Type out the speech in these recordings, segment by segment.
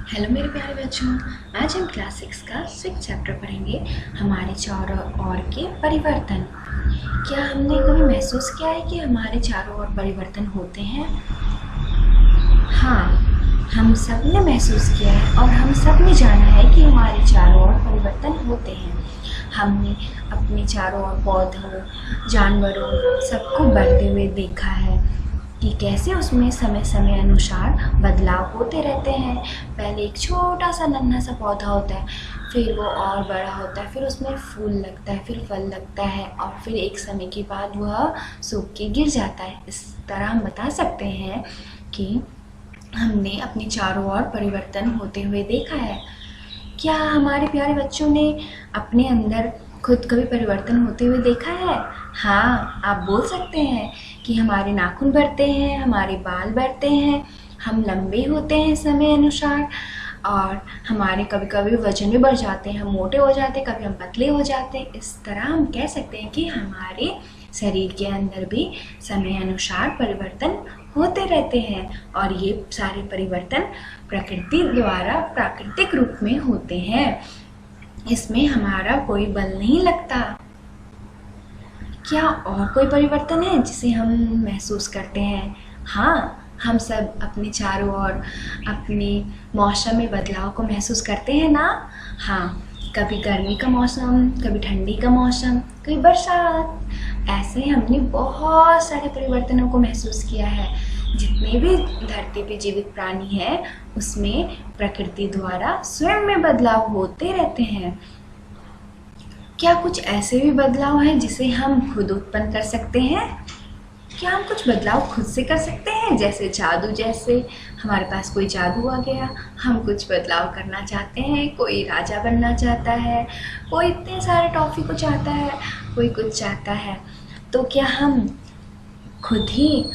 Hello मेरे प्यारे बच्चों। आज हम क्लास 6 का 6 चैप्टर पढ़ेंगे, हमारे चारों ओर के परिवर्तन। क्या हमने कभी महसूस किया है कि हमारे चारों ओर परिवर्तन होते हैं? हाँ, हम सब ने महसूस किया है और हम सब ने जाना है कि हमारे चारों ओर परिवर्तन होते हैं। हमने अपने चारों ओर पौधों, जानवरों सबको बढ़ते हुए देखा है कि कैसे उसमें समय समय अनुसार बदलाव होते रहते हैं। पहले एक छोटा सा नन्हा सा पौधा होता है, फिर वो और बड़ा होता है, फिर उसमें फूल लगता है, फिर फल लगता है और फिर एक समय के बाद वह सूख के गिर जाता है। इस तरह हम बता सकते हैं कि हमने अपने चारों ओर परिवर्तन होते हुए देखा है। क्या हमारे प्यारे बच्चों ने अपने अंदर खुद कभी परिवर्तन होते हुए देखा है? हाँ, आप बोल सकते हैं कि हमारे नाखून बढ़ते हैं, हमारे बाल बढ़ते हैं, हम लंबे होते हैं समय अनुसार और हमारे कभी कभी वजन भी बढ़ जाते हैं, हम मोटे हो जाते हैं, कभी हम पतले हो जाते हैं। इस तरह हम कह सकते हैं कि हमारे शरीर के अंदर भी समय अनुसार परिवर्तन होते रहते हैं और ये सारे परिवर्तन प्रकृति द्वारा प्राकृतिक रूप में होते हैं। इसमें हमारा कोई बल नहीं लगता। क्या और कोई परिवर्तन है जिसे हम महसूस करते हैं? हाँ, हम सब अपने चारों ओर अपने मौसम में बदलाव को महसूस करते हैं ना। हाँ, कभी गर्मी का मौसम, कभी ठंडी का मौसम, कभी बरसात। ऐसे हमने बहुत सारे परिवर्तनों को महसूस किया है। जितने भी धरती पे जीवित प्राणी हैं उसमें प्रकृति द्वारा स्वयं में बदलाव होते रहते हैं। क्या कुछ ऐसे भी बदलाव हैं जिसे हम खुद उत्पन्न कर सकते हैं? क्या हम कुछ बदलाव खुद से कर सकते हैं? जैसे जादू, जैसे हमारे पास कोई जादू आ गया, हम कुछ बदलाव करना चाहते हैं, कोई राजा बनना चाहता है, कोई इतने सारे टॉफी को चाहता है, कोई कुछ चाहता है, तो क्या हम खुद ही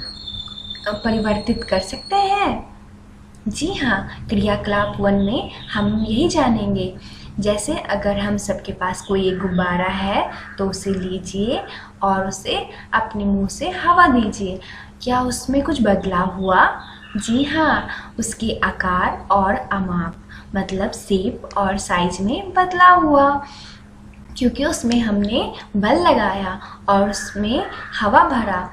परिवर्तित कर सकते हैं? जी हाँ, क्रियाकलाप 1 में हम यही जानेंगे। जैसे अगर हम सबके पास कोई एक गुब्बारा है तो उसे लीजिए और उसे अपने मुंह से हवा दीजिए। क्या उसमें कुछ बदलाव हुआ? जी हाँ, उसके आकार और आमाप मतलब शेप और साइज में बदलाव हुआ, क्योंकि उसमें हमने बल लगाया और उसमें हवा भरा।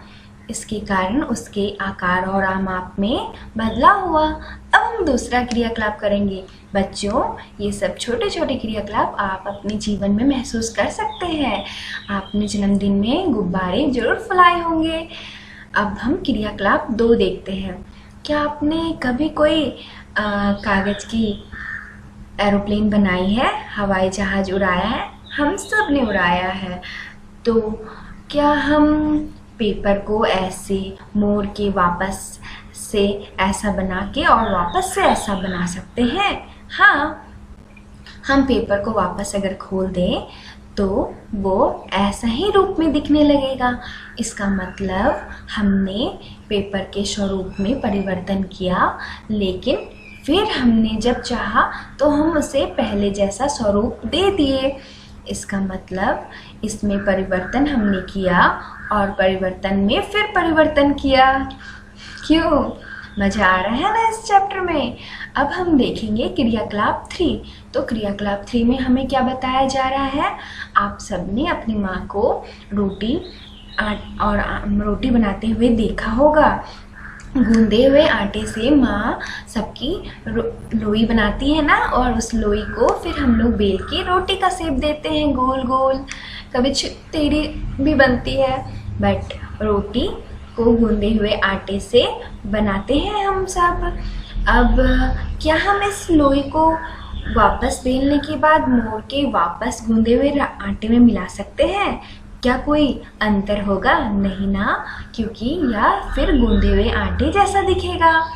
इसके कारण उसके आकार और आमाप में बदलाव हुआ। अब हम दूसरा क्रियाकलाप करेंगे। बच्चों, ये सब छोटे छोटे क्रियाकलाप आप अपने जीवन में महसूस कर सकते हैं। आपने जन्मदिन में गुब्बारे जरूर फुलाए होंगे। अब हम क्रियाकलाप 2 देखते हैं। क्या आपने कभी कोई कागज की एरोप्लेन बनाई है, हवाई जहाज उड़ाया है? हम सब ने उड़ाया है। तो क्या हम पेपर को ऐसे मोड़ के वापस से ऐसा बना के और वापस से ऐसा बना सकते हैं? हाँ, हम पेपर को वापस अगर खोल दें तो वो ऐसा ही रूप में दिखने लगेगा। इसका मतलब हमने पेपर के स्वरूप में परिवर्तन किया, लेकिन फिर हमने जब चाहा तो हम उसे पहले जैसा स्वरूप दे दिए। इसका मतलब इसमें परिवर्तन हमने किया और परिवर्तन में फिर परिवर्तन किया। क्यों? मजा आ रहा है ना इस चैप्टर में? अब हम देखेंगे क्रियाकलाप 3। तो क्रियाकलाप 3 में हमें क्या बताया जा रहा है? आप सबने अपनी माँ को रोटी बनाते हुए देखा होगा। गूंदे हुए आटे से माँ सबकी लोई बनाती है ना, और उस लोई को फिर हम लोग बेल के रोटी का शेप देते हैं, गोल गोल। कभी टेढ़ी भी बनती है, बट रोटी को गूंदे हुए आटे से बनाते हैं हम सब। अब क्या हम इस लोई को वापस बेलने के बाद मोड़ के वापस गूंदे हुए आटे में मिला सकते हैं? क्या कोई अंतर होगा? नहीं ना, क्योंकि यह फिर गूंदे हुए आटे जैसा दिखेगा।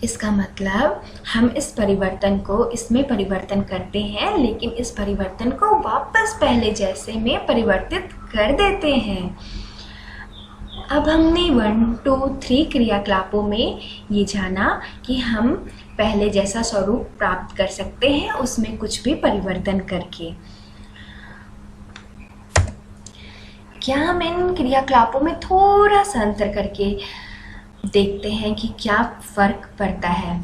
इसका मतलब हम इस परिवर्तन को इसमें परिवर्तन करते हैं, लेकिन इस परिवर्तन को वापस पहले जैसे में परिवर्तित कर देते हैं। अब हमने 1, 2, 3 क्रियाकलापों में ये जाना कि हम पहले जैसा स्वरूप प्राप्त कर सकते हैं उसमें कुछ भी परिवर्तन करके। क्या हम इन क्रियाकलापों में थोड़ा सा अंतर करके देखते हैं कि क्या फर्क पड़ता है?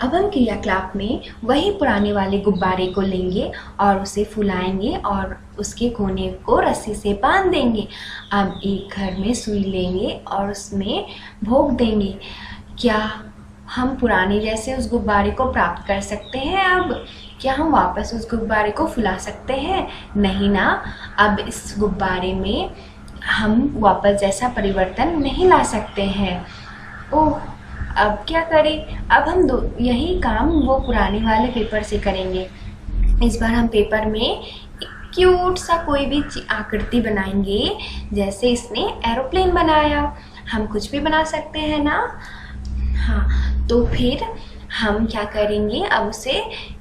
अब हम क्रियाकलाप में वही पुराने वाले गुब्बारे को लेंगे और उसे फुलाएंगे और उसके कोने को रस्सी से बांध देंगे। अब एक घर में सुई लेंगे और उसमें भोंक देंगे। क्या हम पुराने जैसे उस गुब्बारे को प्राप्त कर सकते हैं? अब क्या हम वापस उस गुब्बारे को फुला सकते हैं? नहीं ना। अब इस गुब्बारे में हम वापस जैसा परिवर्तन नहीं ला सकते हैं। ओह, अब क्या करें? अब हम यही काम वो पुराने वाले पेपर से करेंगे। इस बार हम पेपर में क्यूट सा कोई भी आकृति बनाएंगे, जैसे इसने एरोप्लेन बनाया। हम कुछ भी बना सकते हैं ना। हाँ, तो फिर हम क्या करेंगे, अब उसे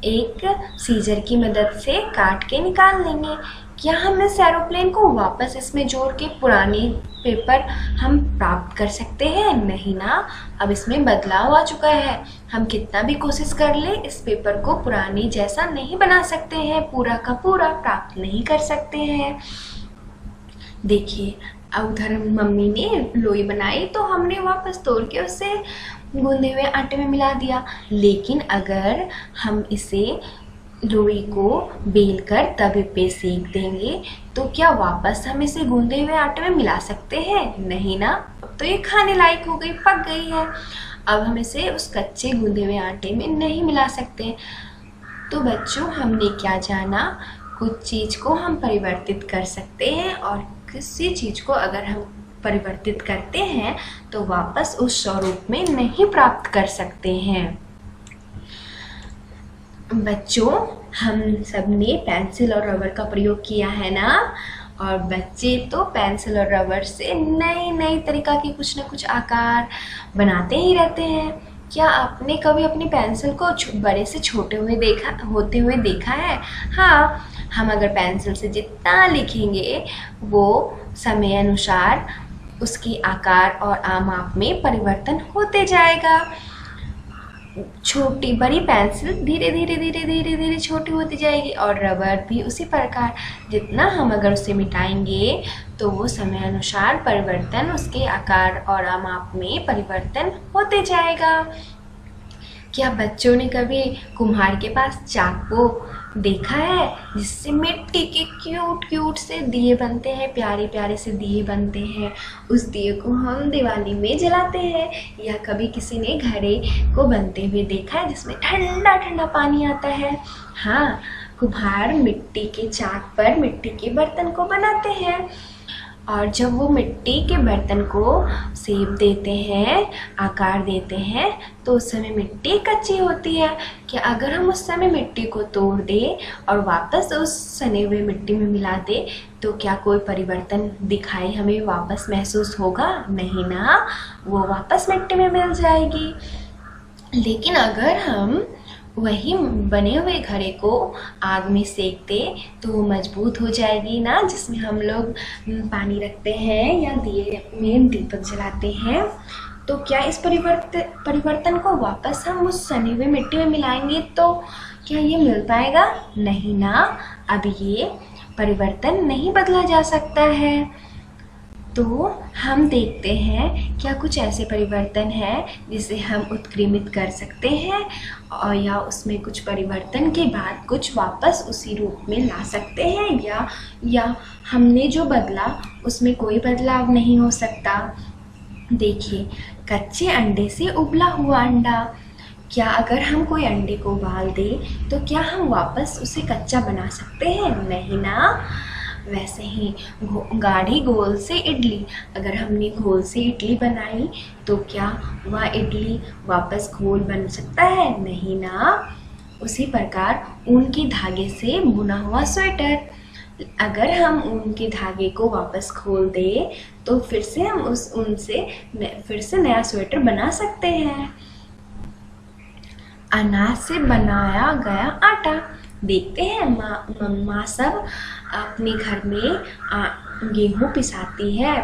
एक सीजर की मदद से काट के निकाल लेंगे। क्या हम इस एरोप्लेन को वापस इसमें जोड़ के पुराने पेपर हम प्राप्त कर सकते हैं? नहीं ना। अब इसमें बदलाव आ चुका है। हम कितना भी कोशिश कर ले, इस पेपर को पुराने जैसा नहीं बना सकते हैं, पूरा का पूरा प्राप्त नहीं कर सकते हैं। देखिए, अब उधर मम्मी ने लोई बनाई तो हमने वापस तोड़ के उसे गूंदे हुए आटे में मिला दिया। लेकिन अगर हम इसे लोई को बेलकर तवे पे सेक देंगे तो क्या वापस हम इसे गूंदे हुए आटे में मिला सकते हैं? नहीं ना। अब तो ये खाने लायक हो गई, पक गई है। अब हम इसे उस कच्चे गूंदे हुए आटे में नहीं मिला सकते। तो बच्चों, हमने क्या जाना, कुछ चीज़ को हम परिवर्तित कर सकते हैं और किसी चीज़ को अगर हम परिवर्तित करते हैं तो वापस उस स्वरूप में नहीं प्राप्त कर सकते हैं। बच्चों, हम सब ने पेंसिल और रबर का प्रयोग किया है ना, और बच्चे तो पेंसिल और रबर से नई नई तरीका के कुछ न कुछ आकार बनाते ही रहते हैं। क्या आपने कभी अपनी पेंसिल को बड़े से छोटे होते हुए देखा है? हाँ, हम अगर पेंसिल से जितना लिखेंगे वो समय अनुसार उसकी आकार और आमाप में परिवर्तन होते जाएगा। छोटी बड़ी पेंसिल धीरे धीरे धीरे धीरे धीरे छोटी होती जाएगी और रबर भी उसी प्रकार। जितना हम अगर उसे मिटाएंगे तो वो समय अनुसार परिवर्तन, उसके आकार और आमाप में परिवर्तन होते जाएगा। क्या बच्चों ने कभी कुम्हार के पास चाकू देखा है, जिससे मिट्टी के क्यूट क्यूट से दिए बनते हैं, प्यारे प्यारे से दिए बनते हैं? उस दिए को हम दिवाली में जलाते हैं। या कभी किसी ने घड़े को बनते हुए देखा है जिसमें ठंडा ठंडा पानी आता है? हाँ, कुम्हार मिट्टी के चाक पर मिट्टी के बर्तन को बनाते हैं और जब वो मिट्टी के बर्तन को शेप देते हैं, आकार देते हैं, तो उस समय मिट्टी कच्ची होती है। कि अगर हम उस समय मिट्टी को तोड़ दें और वापस उस सने हुए मिट्टी में मिला दें तो क्या कोई परिवर्तन दिखाई हमें वापस महसूस होगा? नहीं ना, वो वापस मिट्टी में मिल जाएगी। लेकिन अगर हम वही बने हुए घड़े को आग में सेकते तो वो मजबूत हो जाएगी ना, जिसमें हम लोग पानी रखते हैं या दिए में दीपक जलाते हैं। तो क्या इस परिवर्तन को वापस हम उस सनी हुए मिट्टी में मिलाएंगे तो क्या ये मिल पाएगा? नहीं ना, अब ये परिवर्तन नहीं बदला जा सकता है। तो हम देखते हैं क्या कुछ ऐसे परिवर्तन हैं जिसे हम उत्क्रमित कर सकते हैं और या उसमें कुछ परिवर्तन के बाद कुछ वापस उसी रूप में ला सकते हैं, या हमने जो बदला उसमें कोई बदलाव नहीं हो सकता। देखिए, कच्चे अंडे से उबला हुआ अंडा। क्या अगर हम कोई अंडे को उबाल दें तो क्या हम वापस उसे कच्चा बना सकते हैं? नहीं ना। वैसे ही गाढ़ी घोल से इडली, अगर हमने घोल से इडली बनाई तो क्या वह इडली वापस घोल बन सकता है? नहीं ना। उसी प्रकार ऊन के धागे से बुना हुआ स्वेटर, अगर हम ऊन के धागे को वापस खोल दें तो फिर से हम उस ऊन से फिर से नया स्वेटर बना सकते हैं। अनाज से बनाया गया आटा। देखते हैं माँ सब अपने घर में गेहूँ पिसाती है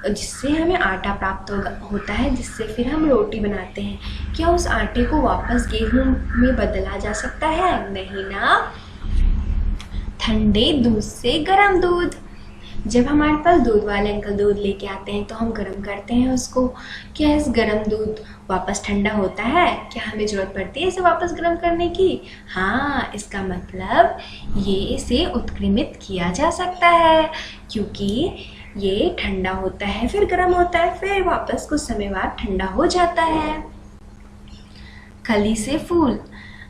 जिससे हमें आटा प्राप्त होता है, जिससे फिर हम रोटी बनाते हैं। क्या उस आटे को वापस गेहूँ में बदला जा सकता है? नहीं ना। ठंडे दूध से गर्म दूध। जब हमारे पास दूध वाले अंकल दूध लेके आते हैं तो हम गर्म करते हैं उसको। क्या इस गर्म दूध वापस ठंडा होता है? क्या हमें ज़रूरत पड़ती है इसे वापस गर्म करने की? हाँ, इसका मतलब ये इसे उत्क्रमित किया जा सकता है, क्योंकि ये ठंडा होता है फिर गर्म होता है फिर वापस कुछ समय बाद ठंडा हो जाता है। कली से फूल।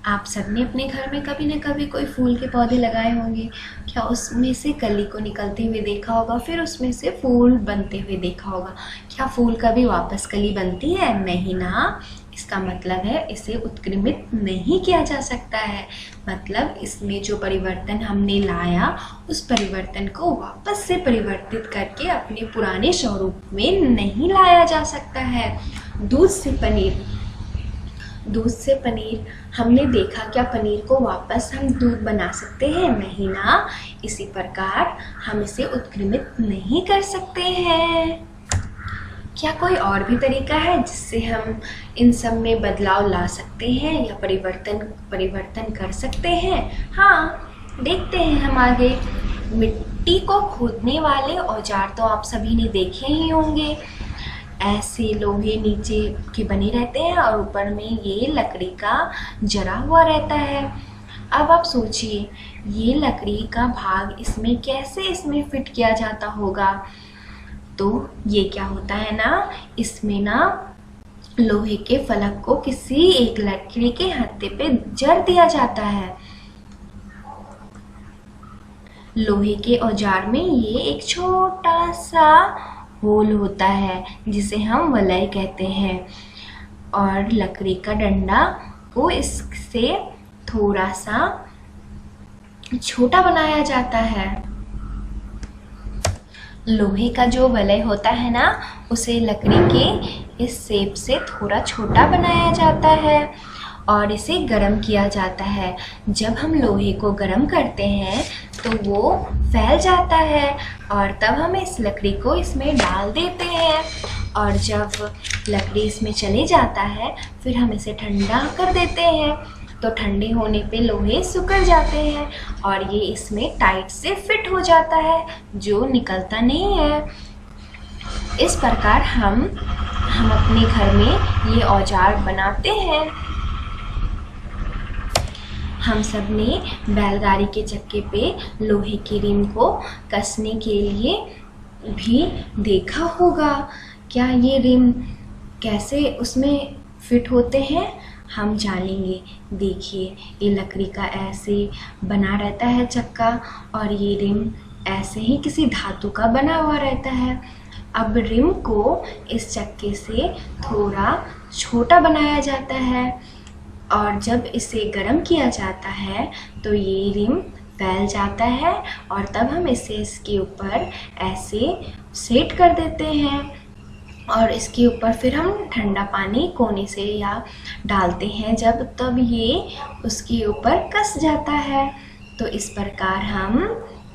आप सबने अपने घर में कभी न कभी कोई फूल के पौधे लगाए होंगे। क्या उसमें से कली को निकलते हुए देखा होगा, फिर उसमें से फूल बनते हुए देखा होगा? क्या फूल कभी वापस कली बनती है? नहीं ना। इसका मतलब है इसे उत्क्रमित नहीं किया जा सकता है। मतलब इसमें जो परिवर्तन हमने लाया उस परिवर्तन को वापस से परिवर्तित करके अपने पुराने स्वरूप में नहीं लाया जा सकता है। दूध से पनीर। दूध से पनीर हमने देखा, क्या पनीर को वापस हम दूध बना सकते हैं? नहीं ना। इसी प्रकार हम इसे उत्क्रमित नहीं कर सकते हैं। क्या कोई और भी तरीका है जिससे हम इन सब में बदलाव ला सकते हैं या परिवर्तन कर सकते हैं? हाँ, देखते हैं हम आगे। मिट्टी को खोदने वाले औजार तो आप सभी ने देखे ही होंगे। ऐसे लोहे नीचे के बने रहते हैं और ऊपर में ये लकड़ी का जरा हुआ रहता है। अब आप सोचिए, ये लकड़ी का भाग इसमें फिट किया जाता होगा। तो ये क्या होता है ना, इसमें ना लोहे के फलक को किसी एक लकड़ी के हत्थे पे जड़ दिया जाता है। लोहे के औजार में ये एक छोटा सा होल होता है जिसे हम वलय कहते हैं, और लकड़ी का डंडा को इससे थोड़ा सा छोटा बनाया जाता है। लोहे का जो वलय होता है ना, उसे लकड़ी के इस शेप से थोड़ा छोटा बनाया जाता है और इसे गर्म किया जाता है। जब हम लोहे को गर्म करते हैं तो वो फैल जाता है और तब हम इस लकड़ी को इसमें डाल देते हैं, और जब लकड़ी इसमें चले जाता है फिर हम इसे ठंडा कर देते हैं। तो ठंडे होने पे लोहे सिकुड़ जाते हैं और ये इसमें टाइट से फिट हो जाता है, जो निकलता नहीं है। इस प्रकार हम अपने घर में ये औजार बनाते हैं। हम सब ने बैलगाड़ी के चक्के पे लोहे की रिम को कसने के लिए भी देखा होगा। क्या ये रिम कैसे उसमें फिट होते हैं, हम जानेंगे। देखिए, ये लकड़ी का ऐसे बना रहता है चक्का और ये रिम ऐसे ही किसी धातु का बना हुआ रहता है। अब रिम को इस चक्के से थोड़ा छोटा बनाया जाता है और जब इसे गर्म किया जाता है तो ये रिम फैल जाता है और तब हम इसे इसके ऊपर ऐसे सेट कर देते हैं और इसके ऊपर फिर हम ठंडा पानी कोने से या डालते हैं, जब तब ये उसके ऊपर कस जाता है। तो इस प्रकार हम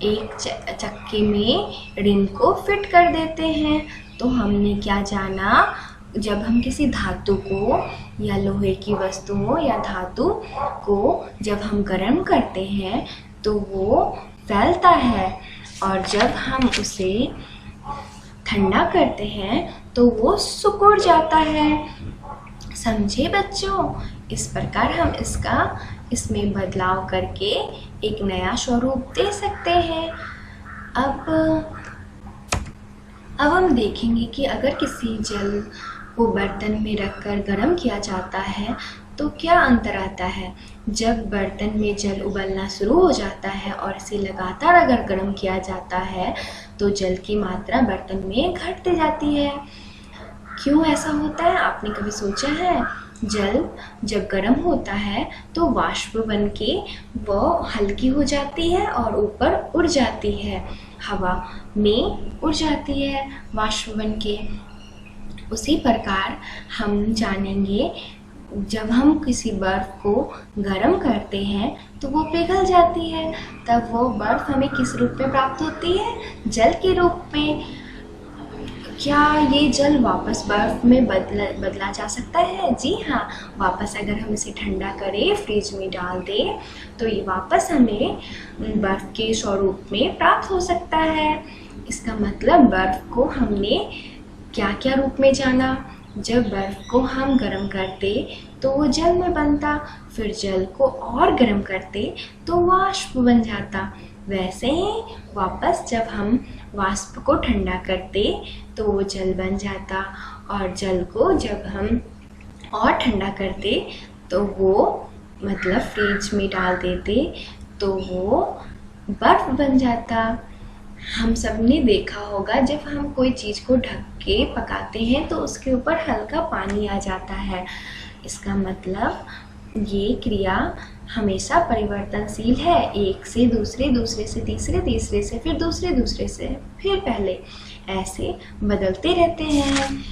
एक चक्के में रिम को फिट कर देते हैं। तो हमने क्या जाना, जब हम किसी धातु को या लोहे की वस्तुओं या धातु को जब हम गर्म करते हैं तो वो फैलता है और जब हम उसे ठंडा करते हैं तो वो सिकुड़ जाता है। समझे बच्चों? इस प्रकार हम इसमें बदलाव करके एक नया स्वरूप दे सकते हैं। अब हम देखेंगे कि अगर किसी जल को बर्तन में रखकर गर्म किया जाता है तो क्या अंतर आता है। जब बर्तन में जल उबलना शुरू हो जाता है और इसे लगातार अगर गर्म किया जाता है तो जल की मात्रा बर्तन में घटती जाती है। क्यों ऐसा होता है, आपने कभी सोचा है? जल जब गर्म होता है तो वाष्प बनके वो हल्की हो जाती है और ऊपर उड़ जाती है, हवा में उड़ जाती है वाष्प बनके। उसी प्रकार हम जानेंगे, जब हम किसी बर्फ़ को गर्म करते हैं तो वो पिघल जाती है, तब वो बर्फ़ हमें किस रूप में प्राप्त होती है? जल के रूप में। क्या ये जल वापस बर्फ में बदला जा सकता है? जी हाँ, वापस अगर हम इसे ठंडा करें, फ्रिज में डाल दें, तो ये वापस हमें बर्फ के स्वरूप में प्राप्त हो सकता है। इसका मतलब बर्फ को हमने क्या क्या रूप में जाना? जब बर्फ को हम गर्म करते तो वो जल में बनता, फिर जल को और गर्म करते तो वाष्प बन जाता। वैसे ही वापस जब हम वाष्प को ठंडा करते तो वो जल बन जाता, और जल को जब हम और ठंडा करते तो वो मतलब फ्रिज में डाल देते तो वो बर्फ बन जाता। हम सब ने देखा होगा जब हम कोई चीज़ को ढक के पकाते हैं तो उसके ऊपर हल्का पानी आ जाता है। इसका मतलब ये क्रिया हमेशा परिवर्तनशील है, एक से दूसरे, दूसरे से तीसरे, तीसरे से फिर दूसरे, दूसरे से फिर पहले, ऐसे बदलते रहते हैं।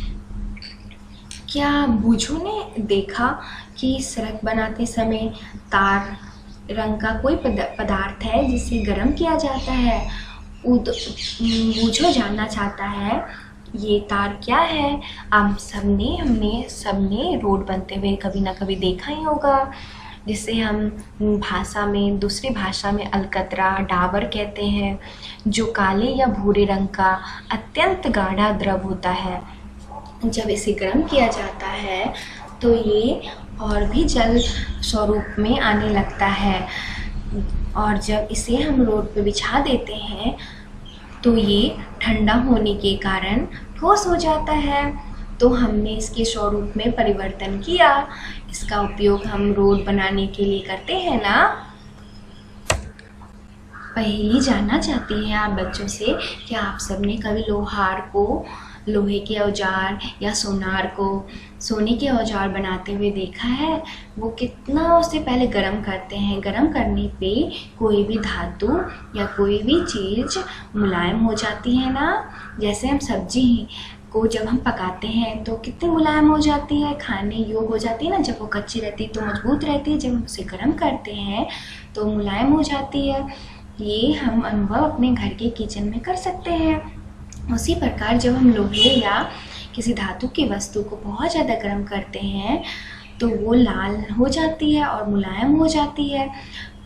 क्या बूझों ने देखा कि सड़क बनाते समय तार रंग का कोई पदार्थ है जिसे गर्म किया जाता है? बूझो जानना चाहता है ये तार क्या है। हमने सबने रोड बनते हुए कभी ना कभी देखा ही होगा, जिसे हम भाषा में, दूसरी भाषा में अलकतरा, डाबर कहते हैं, जो काले या भूरे रंग का अत्यंत गाढ़ा द्रव होता है। जब इसे गर्म किया जाता है तो ये और भी जल स्वरूप में आने लगता है, और जब इसे हम रोड पे बिछा देते हैं तो ये ठंडा होने के कारण ठोस हो जाता है। तो हमने इसके स्वरूप में परिवर्तन किया। इसका उपयोग हम रोड बनाने के लिए करते हैं ना। पहेली जानना चाहती हैं आप बच्चों से, क्या आप सबने कभी लोहार को लोहे के औजार या सोनार को सोने के औजार बनाते हुए देखा है? वो कितना उसे पहले गर्म करते हैं। गर्म करने पे कोई भी धातु या कोई भी चीज़ मुलायम हो जाती है ना। जैसे हम सब्जी को जब हम पकाते हैं तो कितनी मुलायम हो जाती है, खाने योग्य हो जाती है ना। जब वो कच्ची रहती है तो मजबूत रहती है, जब हम उसे गर्म करते हैं तो मुलायम हो जाती है। ये हम अनुभव अपने घर के किचन में कर सकते हैं। उसी प्रकार जब हम लोहे या किसी धातु की वस्तु को बहुत ज़्यादा गर्म करते हैं तो वो लाल हो जाती है और मुलायम हो जाती है।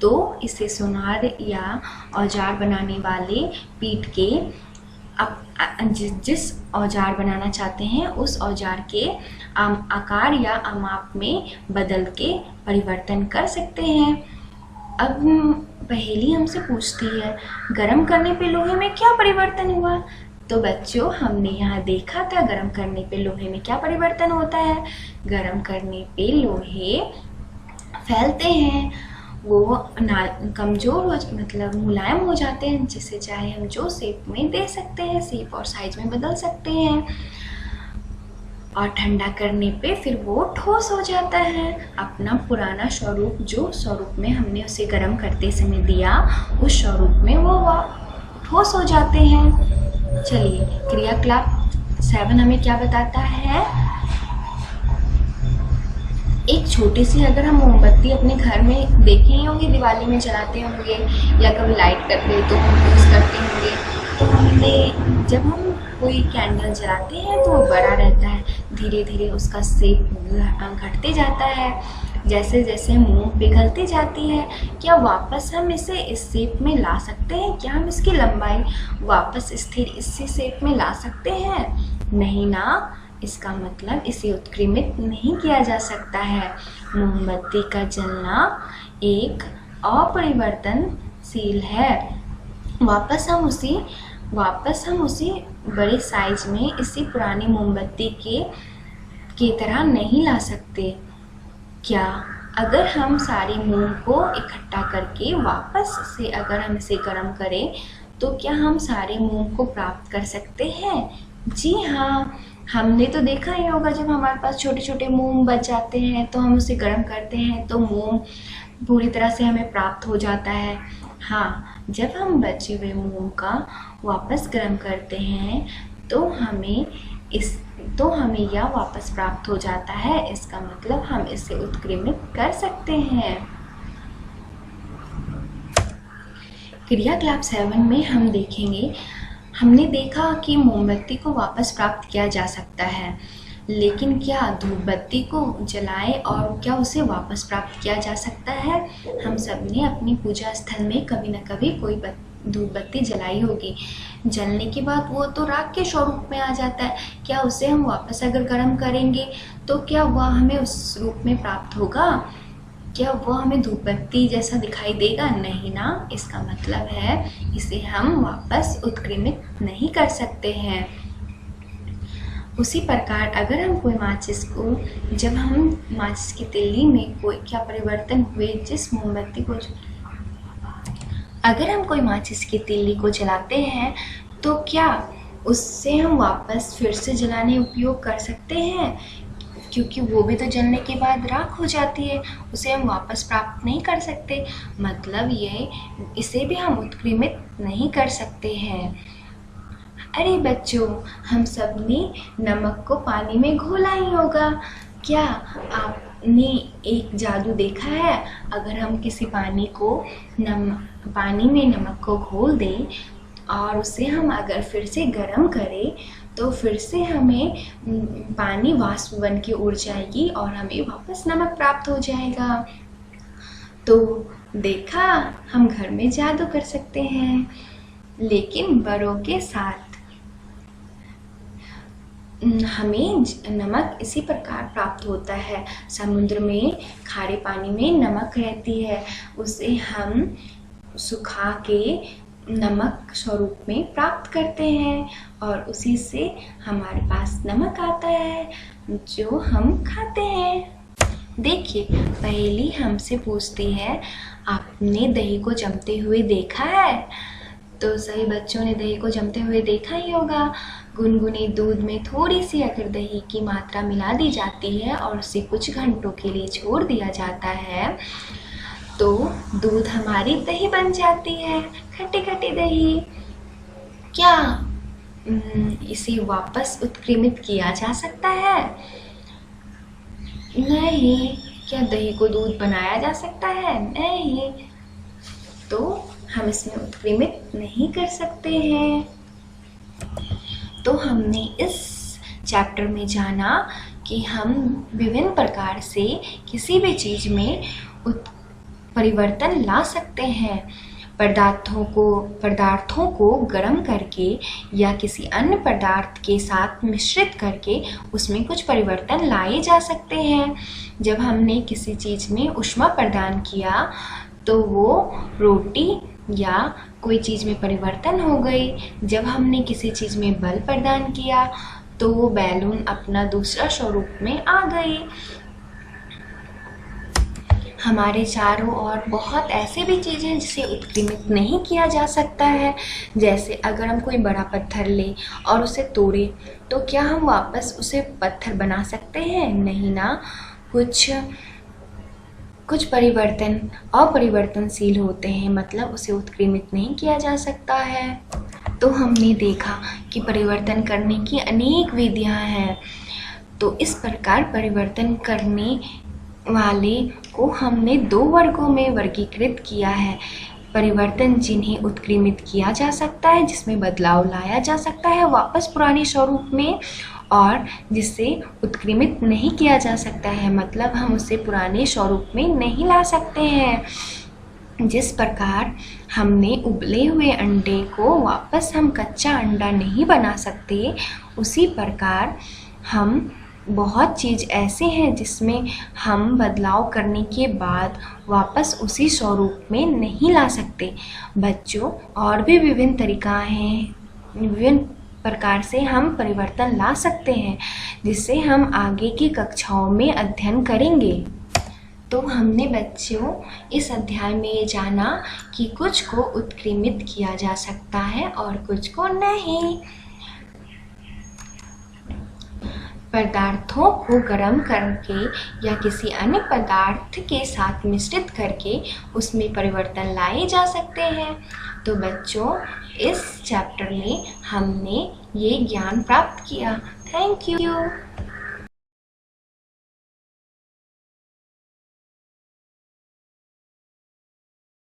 तो इसे सोनार या औजार बनाने वाले पीट के जिस औजार बनाना चाहते हैं उस औजार के आकार या माप में बदल के परिवर्तन कर सकते हैं। अब पहेली हमसे पूछती है, गरम करने पे लोहे में क्या परिवर्तन हुआ? तो बच्चों, हमने यहाँ देखा था गरम करने पे लोहे में क्या परिवर्तन होता है। गरम करने पे लोहे फैलते हैं, वो कमज़ोर हो मतलब मुलायम हो जाते हैं, जिसे चाहे हम जो शेप में दे सकते हैं, शेप और साइज में बदल सकते हैं। और ठंडा करने पे फिर वो ठोस हो जाता है, अपना पुराना स्वरूप, जो स्वरूप में हमने उसे गर्म करते समय दिया उस स्वरूप में वो ठोस हो जाते हैं। चलिए, क्रियाकलाप 7 हमें क्या बताता है। एक छोटी सी अगर हम मोमबत्ती अपने घर में देखे ही होंगे, दिवाली में जलाते होंगे या कभी लाइट करते तो हम यूज़ करते होंगे। तो हमने जब हम कोई कैंडल जलाते हैं तो वो बड़ा रहता है, धीरे धीरे उसका शेप घटते जाता है। जैसे जैसे मोम पिघलती जाती है, क्या वापस हम इसे इस शेप में ला सकते हैं? क्या हम इसकी लंबाई वापस स्थिर इसी शेप में ला सकते हैं? नहीं ना। इसका मतलब इसे उत्क्रमित नहीं किया जा सकता है। मोमबत्ती का जलना एक अपरिवर्तनशील है। वापस हम उसी बड़े साइज में इसी पुरानी मोमबत्ती के तरह नहीं ला सकते। क्या अगर हम सारी मोम को इकट्ठा करके वापस से अगर हम इसे गर्म करें तो क्या हम सारे मोम को प्राप्त कर सकते हैं? जी हाँ, हमने तो देखा ही होगा जब हमारे पास छोटे छोटे मोम बच जाते हैं तो हम उसे गर्म करते हैं तो मोम पूरी तरह से हमें प्राप्त हो जाता है। हाँ, जब हम बचे हुए मोम का वापस गर्म करते हैं तो हमें यह वापस प्राप्त हो जाता है। इसका मतलब हम इसे उत्क्रमित कर सकते हैं। क्रियाकलाप 7 में हम देखेंगे हमने देखा कि मोमबत्ती को वापस प्राप्त किया जा सकता है, लेकिन क्या धूप बत्ती को जलाएं और क्या उसे वापस प्राप्त किया जा सकता है? हम सब ने अपनी पूजा स्थल में कभी न कभी कोई धूप बत्ती जलाई होगी। जलने के बाद वो तो राख के स्वरूप में आ जाता है। क्या उसे हम वापस अगर गर्म करेंगे तो क्या वह हमें उस रूप में प्राप्त होगा? क्या वो हमें धूप बत्ती जैसा दिखाई देगा? नहीं ना। इसका मतलब है इसे हम वापस उत्क्रमित नहीं कर सकते हैं। उसी प्रकार अगर हम कोई माचिस को, जब हम माचिस की तिल्ली में कोई क्या परिवर्तन हुए, जिस मोमबत्ती को, अगर हम कोई माचिस की तिल्ली को जलाते हैं तो क्या उससे हम वापस फिर से जलाने उपयोग कर सकते हैं? क्योंकि वो भी तो जलने के बाद राख हो जाती है, उसे हम वापस प्राप्त नहीं कर सकते। मतलब ये, इसे भी हम उत्क्रमित नहीं कर सकते हैं। अरे बच्चों, हम सब ने नमक को पानी में घोला ही होगा। क्या आपने एक जादू देखा है? अगर हम किसी पानी में नमक को घोल दें और उसे हम अगर फिर से गर्म करें तो फिर से हमें पानी वाष्प बन के उड़ जाएगी और हमें वापस नमक प्राप्त हो जाएगा। तो देखा, हम घर में जादू कर सकते हैं, लेकिन बड़ों के साथ। हमें नमक इसी प्रकार प्राप्त होता है। समुद्र में खारे पानी में नमक रहती है, उसे हम सुखा के नमक स्वरूप में प्राप्त करते हैं और उसी से हमारे पास नमक आता है जो हम खाते हैं। देखिए, पहेली हमसे पूछती है, आपने दही को जमते हुए देखा है? तो सभी बच्चों ने दही को जमते हुए देखा ही होगा। गुनगुने दूध में थोड़ी सी अगर दही की मात्रा मिला दी जाती है और उसे कुछ घंटों के लिए छोड़ दिया जाता है तो दूध हमारी दही बन जाती है, खट्टी खट्टी दही। क्या इसे वापस उत्क्रमित किया जा सकता है? नहीं। क्या दही को दूध बनाया जा सकता है? नहीं। तो हम इसमें उत्क्रमित नहीं कर सकते हैं। तो हमने इस चैप्टर में जाना कि हम विभिन्न प्रकार से किसी भी चीज़ में परिवर्तन ला सकते हैं। पदार्थों को गर्म करके या किसी अन्य पदार्थ के साथ मिश्रित करके उसमें कुछ परिवर्तन लाए जा सकते हैं। जब हमने किसी चीज़ में ऊष्मा प्रदान किया तो वो रोटी या कोई चीज़ में परिवर्तन हो गई। जब हमने किसी चीज़ में बल प्रदान किया तो वो बैलून अपना दूसरा स्वरूप में आ गई। हमारे चारों ओर बहुत ऐसे भी चीज़ें हैं जिसे उत्क्रमित नहीं किया जा सकता है। जैसे अगर हम कोई बड़ा पत्थर लें और उसे तोड़ें तो क्या हम वापस उसे पत्थर बना सकते हैं? नहीं ना। कुछ परिवर्तन अपरिवर्तनशील होते हैं, मतलब उसे उत्क्रमित नहीं किया जा सकता है। तो हमने देखा कि परिवर्तन करने की अनेक विधियां हैं। तो इस प्रकार परिवर्तन करने वाले को हमने 2 वर्गों में वर्गीकृत किया है। परिवर्तन जिन्हें उत्क्रमित किया जा सकता है, जिसमें बदलाव लाया जा सकता है वापस पुराने स्वरूप में, और जिसे उत्क्रमित नहीं किया जा सकता है, मतलब हम उसे पुराने स्वरूप में नहीं ला सकते हैं। जिस प्रकार हमने उबले हुए अंडे को वापस हम कच्चा अंडा नहीं बना सकते, उसी प्रकार हम बहुत चीज़ ऐसे हैं जिसमें हम बदलाव करने के बाद वापस उसी स्वरूप में नहीं ला सकते। बच्चों, और भी विभिन्न तरीका हैं, विभिन्न प्रकार से हम परिवर्तन ला सकते हैं, जिससे हम आगे की कक्षाओं में अध्ययन करेंगे। तो हमने बच्चों इस अध्याय में ये जाना कि कुछ को उत्क्रमित किया जा सकता है और कुछ को नहीं। पदार्थों को गर्म करके या किसी अन्य पदार्थ के साथ मिश्रित करके उसमें परिवर्तन लाए जा सकते हैं। तो बच्चों, इस चैप्टर में हमने ये ज्ञान प्राप्त किया। Thank you.